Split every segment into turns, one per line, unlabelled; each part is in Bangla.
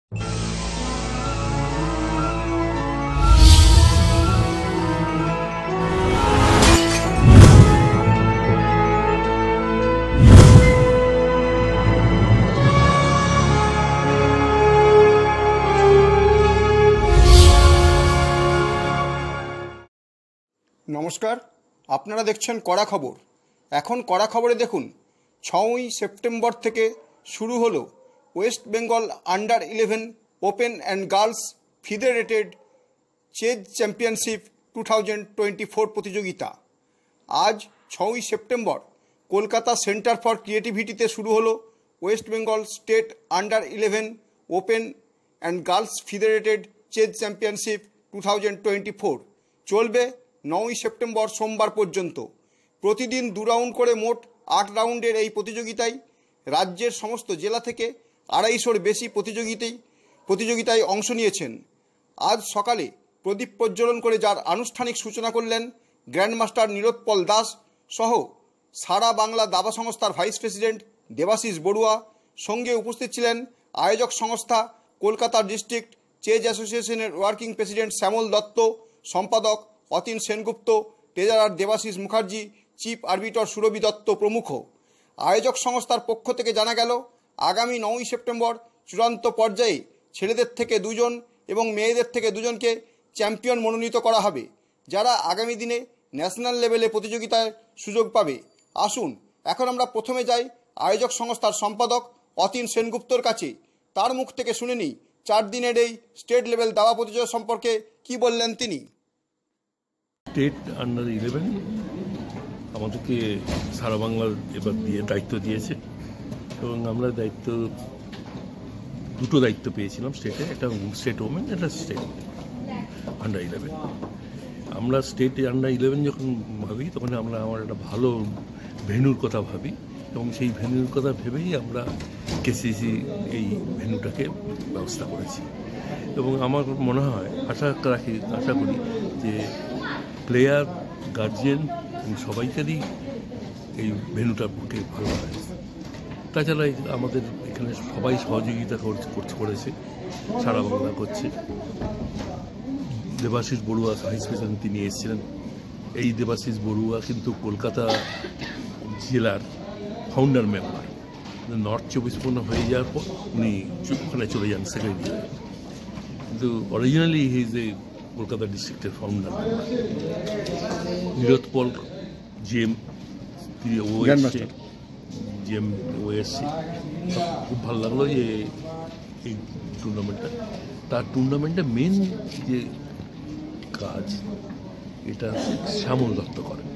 নমস্কার, আপনারা দেখছেন কড়া খবর। এখন কড়া খবরে দেখুন, 6ই সেপ্টেম্বর থেকে শুরু হলো West Bengal under eleven open and girls federated chess championship 2024 প্রতিযোগিতা। আজ 6ই সেপ্টেম্বর কলকাতা সেন্টার ফর ক্রিয়েটিভিটিতে শুরু হলো West Bengal state under eleven open and girls federated chess championship 2024। চলবে 9ই সেপ্টেম্বর সোমবার পর্যন্ত। প্রতিদিন 2 রাউন্ড করে মোট 8 রাউন্ডের এই প্রতিযোগিতায় রাজ্যের সমস্ত জেলা থেকে 250-র বেশি প্রতিযোগিতায় অংশ নিয়েছেন। আজ সকালে প্রদীপ প্রজ্বলন করে যার আনুষ্ঠানিক সূচনা করলেন গ্র্যান্ডমাস্টার নীলোৎপল দাস সহ সারা বাংলা দাবা সংস্থার ভাইস প্রেসিডেন্ট দেবাশিস বড়ুয়া। সঙ্গে উপস্থিত ছিলেন আয়োজক সংস্থা কলকাতা ডিস্ট্রিক্ট চেজ অ্যাসোসিয়েশনের ওয়ার্কিং প্রেসিডেন্ট শ্যামল দত্ত, সম্পাদক অতীন সেনগুপ্ত, ট্রেজারার দেবাশিস মুখার্জি, চিফ আরবিটর সুরভি দত্ত প্রমুখ। আয়োজক সংস্থার পক্ষ থেকে জানা গেল, আগামী 9ই সেপ্টেম্বর চূড়ান্ত পর্যায়ে ছেলেদের থেকে 2 জন এবং মেয়েদের থেকে 2 জনকে চ্যাম্পিয়ন মনোনীত করা হবে, যারা আগামী দিনে ন্যাশনাল লেভেলে প্রতিযোগিতায় সুযোগ পাবে। আসুন এখন আমরা প্রথমে যাই আয়োজক সংস্থার সম্পাদক অতীন সেনগুপ্তর কাছে। তার মুখ থেকে শুনে নিই 4 দিনের এই স্টেট লেভেল দাবা প্রতিযোগিতা সম্পর্কে কি বললেন তিনি।
স্টেট আন্ডার-11 আমাদেরকে সারা বাংলার এবার দায়িত্ব দিয়েছে এবং আমরা দুটো দায়িত্ব পেয়েছিলাম স্টেটে, একটা স্টেট ওমেন, একটা স্টেট আন্ডার-11। আমরা স্টেট আন্ডার-11 যখন ভাবি তখন আমার একটা ভালো ভেন্যুর কথা ভাবি এবং সেই ভেন্যুর কথা ভেবেই আমরা কেসিসি এই ভেন্যুটাকে ব্যবস্থা করেছি এবং আমার মনে হয় আশা করি যে প্লেয়ার, গার্জিয়ান সবাইকারই এই ভেন্যুটার পক্ষে ভালো হয়। তাছাড়া আমাদের এখানে সবাই সহযোগিতা করেছে, সারা বাংলা করছে। দেবাশিস বড়ুয়া ভাইস প্রেসিডেন্ট, তিনি এসেছিলেন। এই দেবাশিস বড়ুয়া কিন্তু কলকাতা জেলার ফাউন্ডার মেম্বার। নর্থ 24 পরগনা হয়ে যাওয়ার পর উনি ওখানে চলে যান সেক্রেটারি, কিন্তু originally he is a Kolkata ডিস্ট্রিক্টের ফাউন্ডার। নীলোৎপল জিএম, ও এসছে। খুব ভালো লাগলো যে এই টুর্নামেন্টটা মেন যে কাজ এটা শ্যামল দত্ত করেন।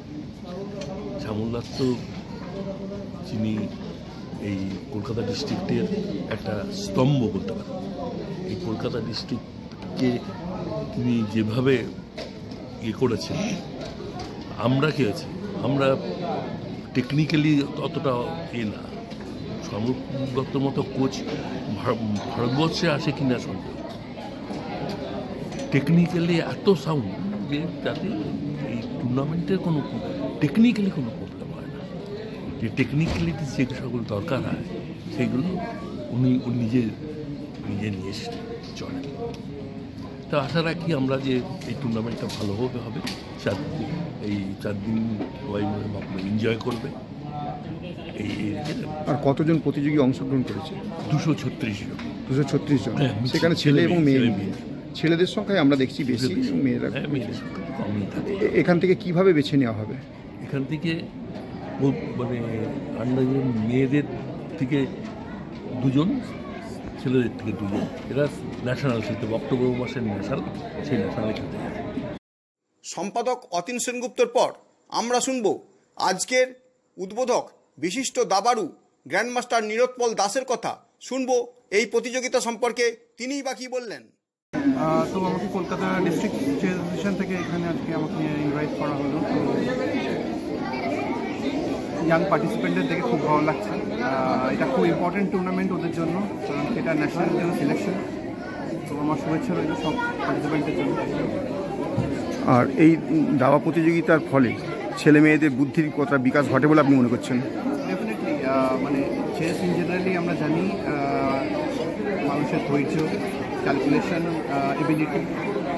শ্যামল দত্ত যিনি এই কলকাতা ডিস্ট্রিক্টের একটা স্তম্ভ বলতে পারেন। এই কলকাতা ডিস্ট্রিক্টকে তিনি যেভাবে করেছেন, আমরা কি আছে, আমরা টেকনিক্যালি অতটা না। শ্যামল দত্তর মতো কোচ ভারতবর্ষে আসে কিনা সন্দেহ। টেকনিক্যালি এত সাউন্ড যে যাতে এই টুর্নামেন্টের কোনো টেকনিক্যালি কোনো প্রবলেম হয় না। যে টেকনিক্যালিটি যে সকল দরকার হয় সেগুলো উনি নিজে নিয়ে চলেন। তা আশা রাখি আমরা যে এই টুর্নামেন্টটা ভালোভাবে হবে। 4 দিন সবাই এনজয় করবে।
আর কতজন প্রতিযোগী অংশগ্রহণ করেছে?
236 জন।
236 জন, সেখানে ছেলে এবং মেয়ে। ছেলেদের সংখ্যায় আমরা দেখছি বেশি, মেয়েরা
কমই থাকে।
এখান থেকে কিভাবে বেছে নেওয়া হবে?
এখান থেকে মানে মেয়েদের থেকে 2 জন, ছেলেদের থেকে 2 জন। এরা ন্যাশনাল খেলতে, অক্টোবর মাসের ন্যাশনাল, সেই ন্যাশনালে খেলতে যাবে।
সম্পাদক অতীন সেনগুপ্তর পর আমরা শুনব আজকের উদ্বোধক বিশিষ্ট দাবাড়ু গ্র্যান্ডমাস্টার নীলোৎপল দাসের কথা। শুনব এই প্রতিযোগিতা সম্পর্কে তিনিই বা কী বললেন।
তো আমাকে কলকাতা ডিস্ট্রিক্ট চেস অ্যাসোসিয়েশন থেকে এখানে আজকে আমাকে ইনভাইট করা হলো। তো ইয়াং পার্টিসিপেন্টদের দেখে খুব ভালো লাগছে। এটা খুব ইম্পর্টেন্ট টুর্নামেন্ট ওদের জন্য, কারণ এটা ন্যাশনালের জন্য সিলেকশন। তো আমার শুভেচ্ছা রইল সব পার্টিসিপেন্টের জন্য।
আর এই দাবা প্রতিযোগিতার ফলে ছেলে মেয়েদের বুদ্ধির কতটা বিকাশ ঘটে বলে আপনি মনে করছেন?
ডেফিনেটলি, মানে চেস ইন জেনারেলি আমরা জানি মানুষের ধৈর্য, ক্যালকুলেশন এবিলিটি,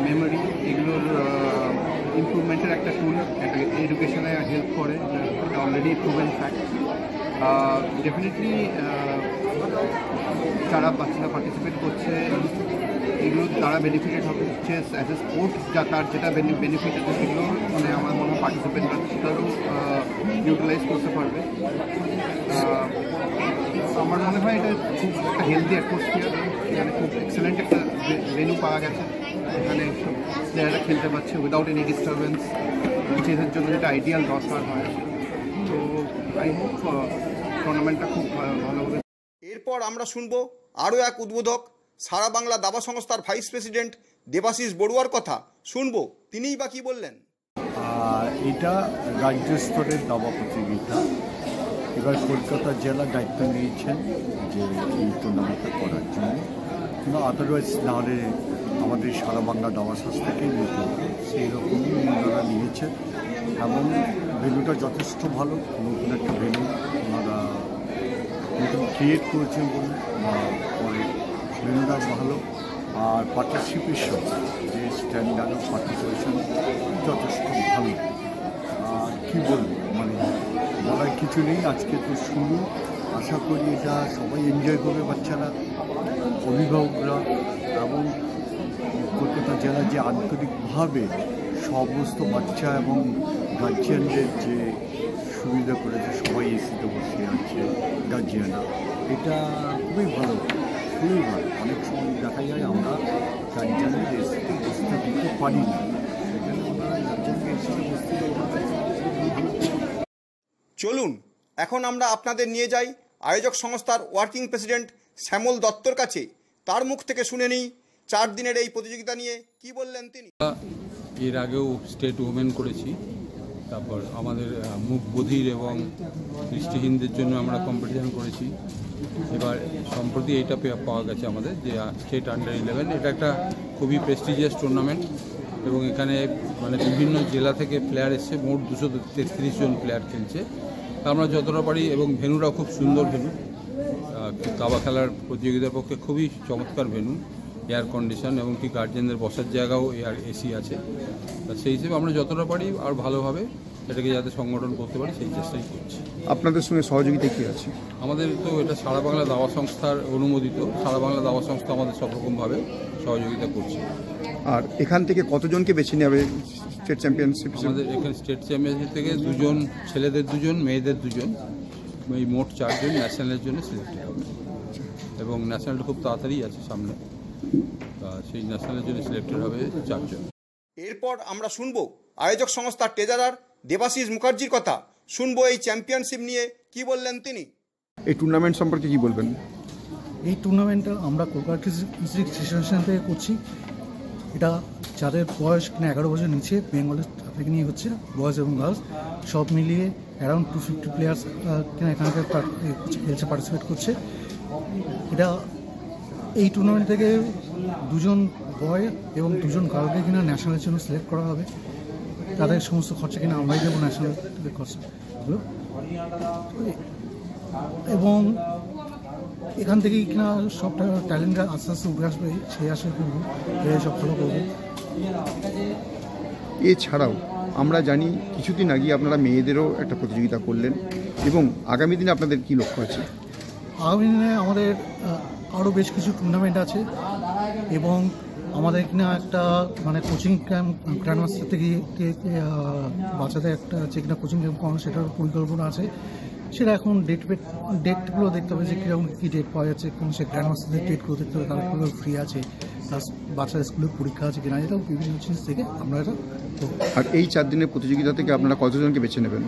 মেমোরি, এগুলোর ইমপ্রুভমেন্টের একটা টুল, এডুকেশনে হেল্প করে, এটা অলরেডি প্রুভেন ফ্যাক্ট। ডেফিনেটলি যারা বাচ্চারা পার্টিসিপেট করছে এগুলো তারা বেনিফিটেড হবে, হচ্ছে অ্যাজ এ স্পোর্ট তার যেটা বেনিফিট আছে সেগুলো মানে আমার মনে হয় পার্টিসিপেন্টরা সেটারও ইউটিলাইজ করতে পারবে। আমার মনে হয় এটা খুব একটা হেলদি অ্যাটমসফিয়ার, এখানে খুব এক্সেলেন্ট একটা ভেন্যু পাওয়া গেছে, এখানে প্লেয়াররা খেলতে পারছে উইদাউট এনি ডিস্টারবেন্স, চেসের জন্য যেটা আইডিয়াল দরকার হয়। তো আই হোপ টুর্নামেন্টটা খুব ভালো হবে।
এরপর আমরা শুনব আরও এক উদ্বোধক, সারা বাংলা দাবা সংস্থার ভাইস প্রেসিডেন্ট দেবাশিস বড়ুয়ার কথা শুনবো, তিনিই বা কী বললেন।
এটা রাজ্য স্তরের দাবা প্রতিযোগিতা। এবার কলকাতা জেলা দায়িত্ব নিয়েছেন যে এই টুর্নামেন্টটা করার জন্য, কিন্তু আদারওয়াইজ নাহলে আমাদের সারা বাংলা দাবা সংস্থাকেই নিতে হবে, সেই রকমই ওনারা নিয়েছেন এবং ভেন্যুটা যথেষ্ট ভালো, নতুন একটা ভেন্যু ওনারা নতুন ক্রিয়েট করেছেন বলে পরে ভেন্যুটা ভালো। আর পার্টিসিপেশন যে স্ট্যান্ডার্ড অফ পার্টিসিপেশন যথেষ্ট ভালো। আর কী বলবো, মানে বলার কিছু নেই, আজকে তো শুরু, আশা করি এটা সবাই এনজয় করবে, বাচ্চারা, অভিভাবকরা এবং কলকাতা জেলার যে আন্তরিকভাবে সমস্ত বাচ্চা এবং গার্জিয়ানদের যে সুবিধা করেছে, সবাই এসিতে বসে আছে গার্জিয়ানরা, এটা খুবই ভালো, খুবই ভালো। অনেক সময় দেখা যায় আমরা গার্জিয়ানদের এসিতে বসতে দিতে পারি না, সেখানে ওনারা গার্জিয়ানকে এসিতে বসতে
চলুন এখন আমরা আপনাদের নিয়ে যাই আয়োজক সংস্থার ওয়ার্কিং প্রেসিডেন্ট শ্যামল দত্তর কাছে, তার মুখ থেকে শুনে নিই 4 দিনের এই প্রতিযোগিতা নিয়ে কি বললেন তিনি।
এর আগেও স্টেট ওমেন করেছি, তারপর আমাদের মুখ বধির এবং দৃষ্টিহীনদের জন্য আমরা কম্পিটিশান করেছি। এবার সম্প্রতি এইটা পাওয়া গেছে আমাদের যে স্টেট আন্ডার-11, এটা একটা খুবই প্রেস্টিজিয়াস টুর্নামেন্ট এবং এখানে মানে বিভিন্ন জেলা থেকে প্লেয়ার এসছে, মোট 233 জন প্লেয়ার খেলছে। আমরা যতটা পারি, এবং ভেন্যুটাও খুব সুন্দর ভেন্যু, দাবা খেলার প্রতিযোগিতার পক্ষে খুবই চমৎকার ভেন্যু, এয়ার কন্ডিশন এবং কি গার্জেনদের বসার জায়গাও এয়ার এসি আছে। সেই হিসেবে আমরা যতটা পারি আর ভালোভাবে এটাকে যাতে সংগঠন করতে পারি সেই চেষ্টাই করছি।
আপনাদের সঙ্গে সহযোগিতা কী আছে?
আমাদের তো এটা সারা বাংলা দাবা সংস্থার অনুমোদিত, সারা বাংলা দাবা সংস্থা আমাদের সব রকমভাবে সহযোগিতা করছে।
আর এখান থেকে কতজনকে বেছে নেবে স্টেট চ্যাম্পিয়নশিপ?
আমাদের এখানে স্টেট চ্যাম্পিয়নশিপ থেকে 2 জন, ছেলেদের 2 জন, মেয়েদের 2 জন, এই মোট 4 জন ন্যাশনালের জন্য সিলেক্টেড হবে এবং ন্যাশনালটা খুব তাড়াতাড়ি আছে সামনে, সেই ন্যাশনালের জন্য সিলেক্টেড হবে 4 জন।
এরপর আমরা শুনবো আয়োজক সংস্থার ট্রেজারার দেবাশিস মুখার্জির কথা, শুনবো এই চ্যাম্পিয়নশিপ নিয়ে কি বললেন তিনি। এই টুর্নামেন্ট সম্পর্কে কি বলবেন?
এই টুর্নামেন্টটা আমরা কলকাতা ডিস্ট্রিক্ট অ্যাসোসিয়েশন থেকে করছি। এটা যাদের বয়স কিনা 11 বছর নিচে, বেঙ্গলের থেকে নিয়ে হচ্ছে, বয়েজ এবং গার্লস সব মিলিয়ে অ্যারাউন্ড 250 প্লেয়ার্স কিনা এখানকার খেলছে, পার্টিসিপেট করছে। এটা এই টুর্নামেন্ট থেকে 2 জন বয় এবং 2 জন গার্লকে কিনা ন্যাশনালের জন্য সিলেক্ট করা হবে। তাদের সমস্ত খরচা কিনা আমরাই দেবো, ন্যাশনাল খরচাগুলো। এবং এখান থেকেই কিনা সবটা ট্যালেন্টরা আস্তে আস্তে উঠে আসবে, সেই আশা করবো সব ফলো করবো।
এছাড়াও আমরা জানি কিছুদিন আগে আপনারা মেয়েদেরও একটা প্রতিযোগিতা করলেন, এবং আগামী দিনে আপনাদের কি লক্ষ্য আছে?
আগামী দিনে আমাদের আরও বেশ কিছু টুর্নামেন্ট আছে এবং আমাদের কিনা একটা মানে কোচিং ক্যাম্প গ্র্যান্ড মাস্টার থেকে বাচ্চাদের একটা যে কিনা কোচিং ক্যাম্প করানো, সেটার পরিকল্পনা আছে। সেটা এখন ডেটগুলো দেখতে হবে যে কীরকম কী ডেট পাওয়া যাচ্ছে, কোন সে গ্র্যান্ড মাস্টারদের ডেটগুলো দেখতে হবে, তারা কীভাবে ফ্রি আছে, প্লাস বাচ্চাদের স্কুলের পরীক্ষা আছে কিনা, এটাও বিভিন্ন জিনিস থেকে আমরা এটা।
আর এই 4 দিনের প্রতিযোগিতা থেকে আপনারা কতজনকে বেছে নেবেন?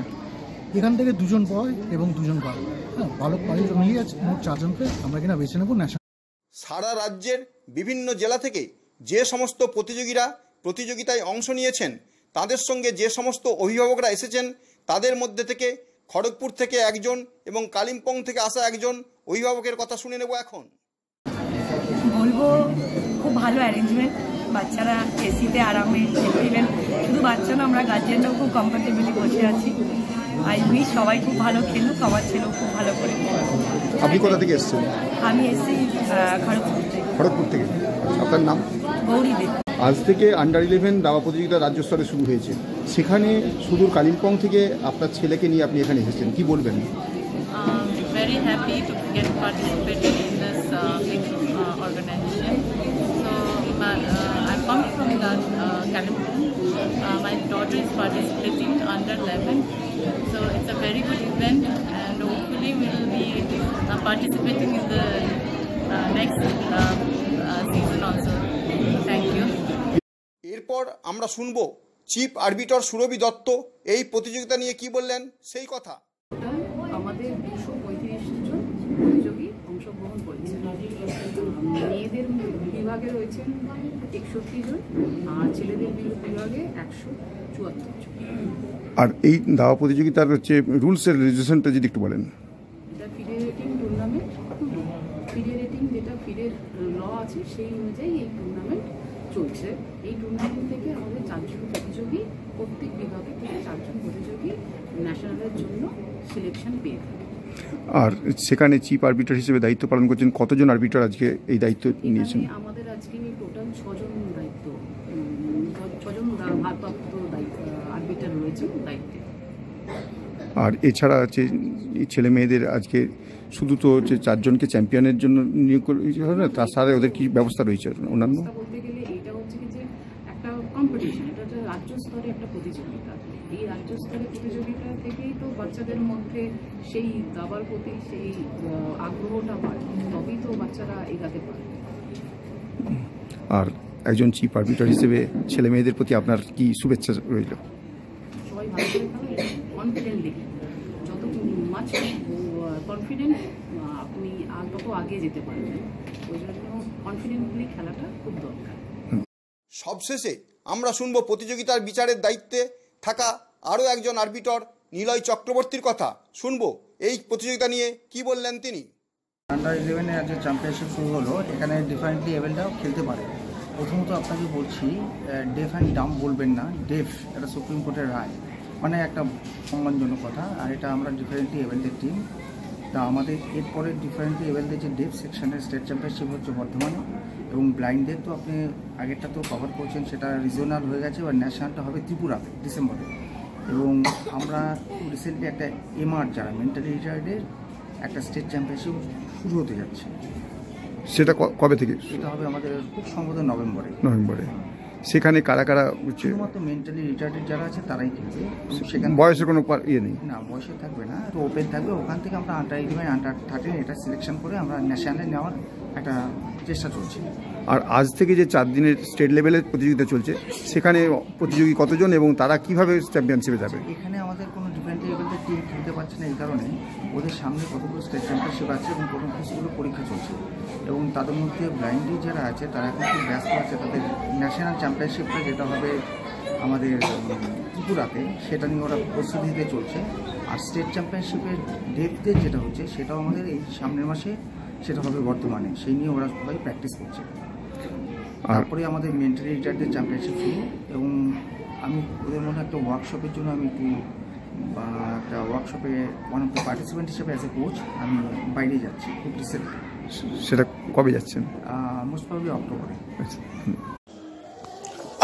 এখান থেকে 2 জন বয় এবং 2 জন গার্ল, হ্যাঁ, ভালো পারিজ মিলিয়ে আছে, মোট 4 জনকে আমরা কিনা বেছে নেব ন্যাশনাল।
সারা রাজ্যের বিভিন্ন জেলা থেকে যে সমস্ত প্রতিযোগিতায় অংশ নিয়েছেন, তাদের সঙ্গে যে সমস্ত অভিভাবকরা এসেছেন, তাদের মধ্যে থেকে খড়গপুর থেকে 1 জন এবং কালিম্পং থেকে আসা 1 জন অভিভাবকের কথা শুনে নেব এখন।
বলবো খুব ভালো অ্যারেঞ্জমেন্ট, বাচ্চারা এসিতে আরামে খেলছিলেন, শুধু বাচ্চা না, আমরা গার্জিয়ানরাও খুব কমফোর্টেবলি বসে আছি। আই উইশ সবাই খুব ভালো খেলুক, আমার ছেলেও খুব ভালো করে।
আপনি কোথা থেকে এসেছেন?
আমি এসেছি খড়গপুর থেকে।
খড়গপুর থেকে। আপনার নাম?
গৌরী দেব।
আজ থেকে আন্ডার-11 দাবা প্রতিযোগিতা রাজ্য স্তরে শুরু হয়েছে, সেখানে সুদূর কালিম্পং থেকে আপনার ছেলেকে নিয়ে আপনি এখানে এসেছেন, কি বলবেন?
Very happy to get participated in this big organization. So I'm coming from that Kalimpong. My daughter is participating under 11. So it's a very good event, and hopefully we will be participating in the next season also. Thank you.
এরপর আমরা শুনবো চিফ আরবিটর সুরভি দত্ত এই প্রতিযোগিতা নিয়ে কি বললেন সেই কথা।
আমাদের 235 জন প্রতিযোগী অংশগ্রহণ করেছে। মেয়েদের বিভাগে রয়েছেন 61 জন, আর ছেলেদের বিভাগে 174 জন।
আর এই দাবা প্রতিযোগিতার হচ্ছে রুলস এর রেগুলেশনটা যদি একটু বলেন।
এটা ফিডে রেটিং টুর্নামেন্ট। ফিডে রেটিং যেটা ফিডের ল আছে সেই অনুযায়ী এই টুর্নামেন্ট চলছে। এই টুর্নামেন্ট থেকে আমাদের 4 জন প্রতিযোগী, প্রত্যেক বিভাগে থেকে 4 জন প্রতিযোগী ন্যাশনালের জন্য সিলেকশন পেয়ে থাকে।
আর সেখানে চিফ আরবিটার হিসেবে দায়িত্ব পালন করছেন কতজন আরবিটার আজকে এই দায়িত্ব নিয়েছেন?
আমাদের আজকে টোটাল 6 জন ভারপ্রাপ্ত আরবিটার রয়েছে দায়িত্বে।
আর এছাড়া হচ্ছে ছেলে মেয়েদের আজকে শুধু তো হচ্ছে 4 জনকে চ্যাম্পিয়নের জন্য নিয়োগ হবে না, তাছাড়া ওদের কি ব্যবস্থা রয়েছে অন্যান্য?
বলতে গেলে এটা হচ্ছে কি যে একটা কম্পিটিশন, এটা হচ্ছে রাজ্য স্তরে একটা প্রতিযোগিতা। এই রাজ্য স্তরের প্রতিযোগিতা থেকেই তো বাচ্চাদের মধ্যে সেই দাবার প্রতি সেই আগ্রহটা বাড়ে, তবেই তো বাচ্চারা এগাতে পারে।
আর একজন চিফ আরবিটার হিসেবে ছেলে মেয়েদের প্রতি আপনার কি শুভেচ্ছা রইল?
সবাই ভালো করে খেলে, কনফিডেন্টলি, যত মাছ কনফিডেন্ট আপনি তত আগে যেতে পারবেন। ওই জন্য কনফিডেন্টলি খেলাটা খুব দরকার।
সবশেষে আমরা শুনবো প্রতিযোগিতার বিচারের দায়িত্বে থাকা আরও একজন আরবিটর নিলয় চক্রবর্তীর কথা। শুনবো এই প্রতিযোগিতা নিয়ে কি বললেন তিনি।
আন্ডার-11 যে চ্যাম্পিয়নশিপ শুরু হলো, এখানে ডিফারেন্টলি লেভেলটাও খেলতে পারে। প্রথমত আপনাকে বলছি, ডেফ অ্যান্ড ডাম্প বলবেন না। ডেফ এটা সুপ্রিম কোর্টের রায়, মানে একটা সম্মানজনক কথা। আর এটা আমরা ডিফারেন্টলি লেভেলদের টিম। তা আমাদের এরপরে ডিফারেন্টলি লেভেলদের যে ডেফ সেকশনের স্টেট চ্যাম্পিয়নশিপ হচ্ছে বর্ধমানে, এবং ব্লাইন্ডদের তো আপনি আগেরটা তো কভার করছেন, সেটা রিজিওনাল হয়ে গেছে। এবার ন্যাশনালটা হবে ত্রিপুরাতে ডিসেম্বরে। এবং আমরা রিসেন্টলি একটা এমআর যারা মেন্টালি রিটায়ার্ডের একটা স্টেট চ্যাম্পিয়নশিপ শুরু হতে যাচ্ছে।
সেটা কবে থেকে?
এটা হবে আমাদের খুব সম্ভবত নভেম্বরে।
সেখানে কারা কারা?
শুধুমাত্র মেন্টালি রিটায়ার্ডেড যারা আছে তারাই খেলবে। সেখানে
বয়সের কোনো ইয়ে নেই?
না, বয়সে থাকবে না, তো ওপেন থাকবে। ওখান থেকে আমরা আন্ডার-11, আন্ডার-13 এটা সিলেকশন করে আমরা ন্যাশনালে নেওয়ার একটা চেষ্টা চলছে।
আর আজ থেকে যে 4 দিনের স্টেট লেভেলের প্রতিযোগিতা চলছে, সেখানে প্রতিযোগী কতজন এবং তারা কিভাবে চ্যাম্পিয়নশিপে যাবে?
এখানে আমাদের কোনো ডিফারেন্ট লেভেলের টিম খেলতে পারছে না, এই কারণে ওদের সামনে কতগুলো স্টেট চ্যাম্পিয়নশিপ আছে এবং কোনো কিছুগুলো পরীক্ষা চলছে। এবং তাদের মধ্যে ব্লাইন্ডলি যারা আছে তারা এখন খুব ব্যস্ত আছে। তাদের ন্যাশনাল চ্যাম্পিয়নশিপটা যেটা হবে আমাদের ত্রিপুরাতে, সেটা নিয়ে ওরা প্রস্তুতি নিতে চলছে। আর স্টেট চ্যাম্পিয়নশিপের ডেপদের যেটা হচ্ছে সেটাও আমাদের এই সামনের মাসে সেটা হবে বর্তমানে, সেই নিয়ে ওরা সবাই প্র্যাকটিস করছে। তারপরে আমাদের মেন্টালি রিটায়ার্ডের চ্যাম্পিয়নশিপ শুরু, এবং আমি ওদের মধ্যে একটা ওয়ার্কশপের জন্য আমি একটা ওয়ার্কশপে ওয়ান অফ দ্য পার্টিসিপেন্ট হিসেবে অ্যাজ এ কোচ আমি বাইরে যাচ্ছি খুব রিসেন্টলি।
সেটা কবে যাচ্ছেন?
মোস্ট প্রবাবলি অক্টোবরে।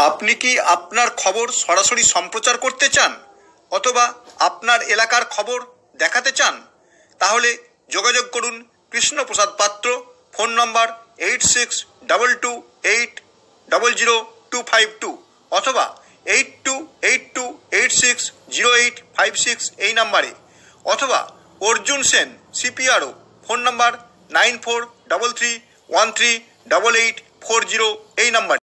আপনি কি আপনার খবর সরাসরি সম্প্রচার করতে চান অথবা আপনার এলাকার খবর দেখাতে চান? তাহলে যোগাযোগ করুন কৃষ্ণপ্রসাদ পাত্র, ফোন নম্বর 8622800252 অথবা 8282860856 এই নাম্বারে, অথবা অর্জুন সেন সিপিআরও, ফোন নম্বর 9433138840 এই নাম্বারে।